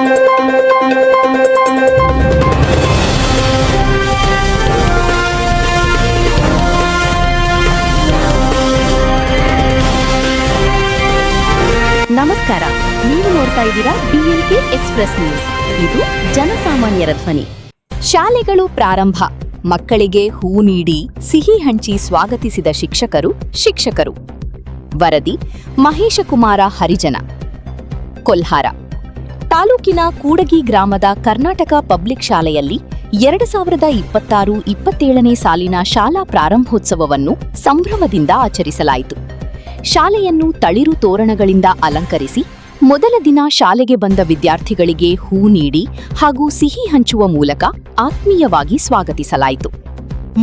ನಮಸ್ಕಾರ, ನೀವು ನೋಡ್ತಾ ಇದ್ದೀರಾ BNK ಎಕ್ಸ್‌ಪ್ರೆಸ್ ನ್ಯೂಸ್. ಇದು ಜನಸಾಮಾನ್ಯರ ಧ್ವನಿ. ಶಾಲೆಗಳು ಪ್ರಾರಂಭ. ಮಕ್ಕಳಿಗೆ ಹೂ ನೀಡಿ ಸಿಹಿ ಹಂಚಿ ಸ್ವಾಗತಿಸಿದ ಶಿಕ್ಷಕರು. ವರದಿ ಮಹೇಶಕುಮಾರ ಹರಿಜನ, ಕೊಲ್ಹಾರ. ತಾಲೂಕಿನ ಕೂಡಗಿ ಗ್ರಾಮದ ಕರ್ನಾಟಕ ಪಬ್ಲಿಕ್ ಶಾಲೆಯಲ್ಲಿ 2026-27ನೇ ಸಾಲಿನ ಶಾಲಾ ಪ್ರಾರಂಭೋತ್ಸವವನ್ನು ಸಂಭ್ರಮದಿಂದ ಆಚರಿಸಲಾಯಿತು. ಶಾಲೆಯನ್ನು ತಳಿರು ತೋರಣಗಳಿಂದ ಅಲಂಕರಿಸಿ ಮೊದಲ ದಿನ ಶಾಲೆಗೆ ಬಂದ ವಿದ್ಯಾರ್ಥಿಗಳಿಗೆ ಹೂ ನೀಡಿ ಹಾಗೂ ಸಿಹಿ ಹಂಚುವ ಮೂಲಕ ಆತ್ಮೀಯವಾಗಿ ಸ್ವಾಗತಿಸಲಾಯಿತು.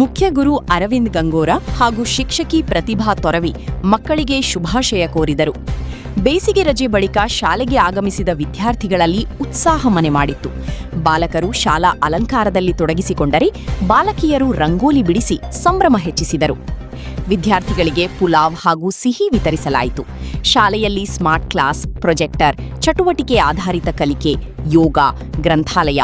ಮುಖ್ಯ ಗುರು ಅರವಿಂದ್ ಗಂಗೋರ ಹಾಗೂ ಶಿಕ್ಷಕಿ ಪ್ರತಿಭಾ ತೊರವಿ ಮಕ್ಕಳಿಗೆ ಶುಭಾಶಯ ಕೋರಿದರು. ಬೇಸಿಗೆ ರಜೆ ಬಳಿಕ ಶಾಲೆಗೆ ಆಗಮಿಸಿದ ವಿದ್ಯಾರ್ಥಿಗಳಲ್ಲಿ ಉತ್ಸಾಹ ಮನೆ ಮಾಡಿತ್ತು. ಬಾಲಕರು ಶಾಲಾ ಅಲಂಕಾರದಲ್ಲಿ ತೊಡಗಿಸಿಕೊಂಡರೆ ಬಾಲಕಿಯರು ರಂಗೋಲಿ ಬಿಡಿಸಿ ಸಂಭ್ರಮ ಹೆಚ್ಚಿಸಿದರು. ವಿದ್ಯಾರ್ಥಿಗಳಿಗೆ ಪುಲಾವ್ ಹಾಗೂ ಸಿಹಿ ವಿತರಿಸಲಾಯಿತು. ಶಾಲೆಯಲ್ಲಿ ಸ್ಮಾರ್ಟ್ ಕ್ಲಾಸ್, ಪ್ರೊಜೆಕ್ಟರ್, ಚಟುವಟಿಕೆ ಆಧಾರಿತ ಕಲಿಕೆ, ಯೋಗ, ಗ್ರಂಥಾಲಯ,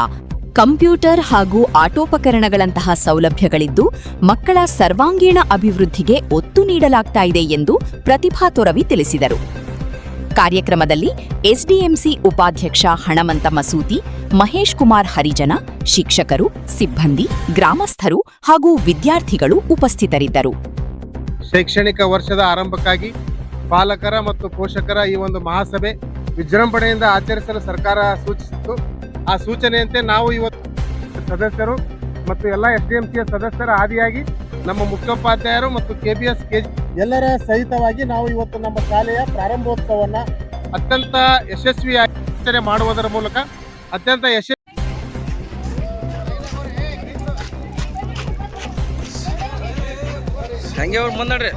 ಕಂಪ್ಯೂಟರ್ ಹಾಗೂ ಆಟೋಪಕರಣಗಳಂತಹ ಸೌಲಭ್ಯಗಳಿದ್ದು ಮಕ್ಕಳ ಸರ್ವಾಂಗೀಣ ಅಭಿವೃದ್ಧಿಗೆ ಒತ್ತು ನೀಡಲಾಗ್ತಾ ಇದೆ ಎಂದು ಪ್ರತಿಭಾ ತೊರವಿ ತಿಳಿಸಿದರು. ಕಾರ್ಯಕ್ರಮದಲ್ಲಿ ಎಸ್ಡಿಎಂಸಿ ಉಪಾಧ್ಯಕ್ಷ ಹಣಮಂತ ಮಸೂತಿ, ಮಹೇಶ್ ಕುಮಾರ್ ಹರಿಜನ, ಶಿಕ್ಷಕರು, ಸಿಬ್ಬಂದಿ, ಗ್ರಾಮಸ್ಥರು ಹಾಗೂ ವಿದ್ಯಾರ್ಥಿಗಳು ಉಪಸ್ಥಿತರಿದ್ದರು. ಶೈಕ್ಷಣಿಕ ವರ್ಷದ ಆರಂಭಕ್ಕಾಗಿ ಪಾಲಕರ ಮತ್ತು ಪೋಷಕರ ಈ ಒಂದು ಮಹಾಸಭೆ ವಿಜೃಂಭಣೆಯಿಂದ ಆಚರಿಸಲು ಸರ್ಕಾರ ಸೂಚಿಸಿತ್ತು. ಆ ಸೂಚನೆಯಂತೆ ನಾವು ಇವತ್ತು ಸದಸ್ಯರು ಮತ್ತು ಎಲ್ಲ ಎಸ್ಡಿಎಂಸಿಯ ಸದಸ್ಯರ ಆದಿಯಾಗಿ ನಮ್ಮ ಮುಖ್ಯೋಪಾಧ್ಯಾಯರು ಮತ್ತು KBS KG ಎಲ್ಲರ ಸಹಿತವಾಗಿ ನಾವು ಇವತ್ತು ನಮ್ಮ ಶಾಲೆಯ ಪ್ರಾರಂಭೋತ್ಸವವನ್ನು ಅತ್ಯಂತ ಯಶಸ್ವಿಯಾಗಿ ಆಚರಣೆ ಮಾಡುವುದರ ಮೂಲಕ ಅತ್ಯಂತ ಹಂಗೆ ಅವ್ರು ಬಂದ್ರಿ.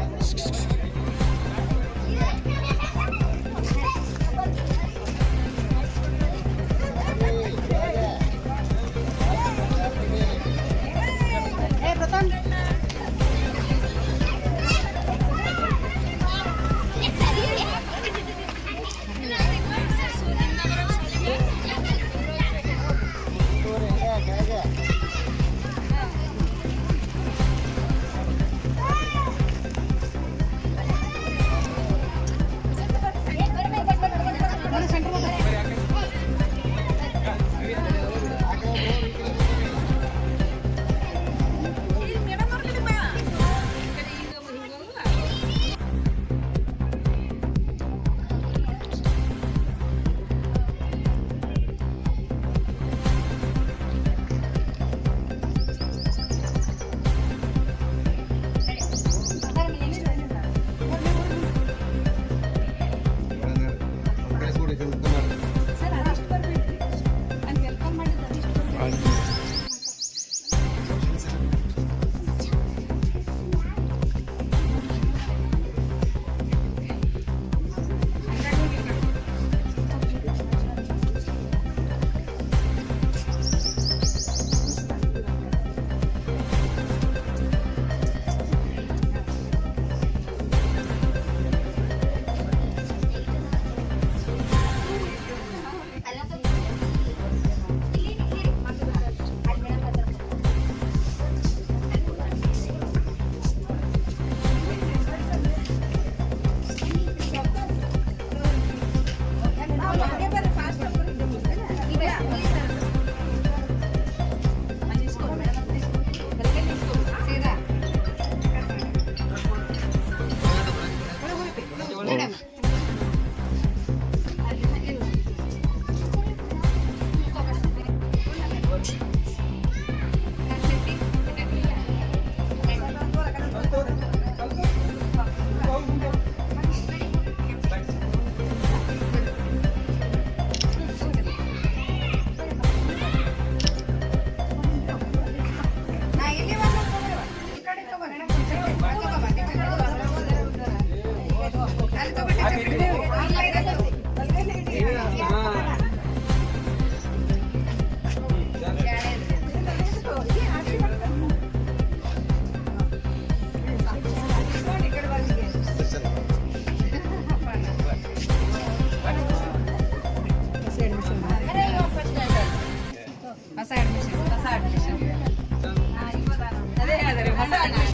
ಹೊಸ ಅಡ್ಮಿಷನ್ ಅದೇ ಹೇಳಿದ್ರಿ ಹೊಸ admission.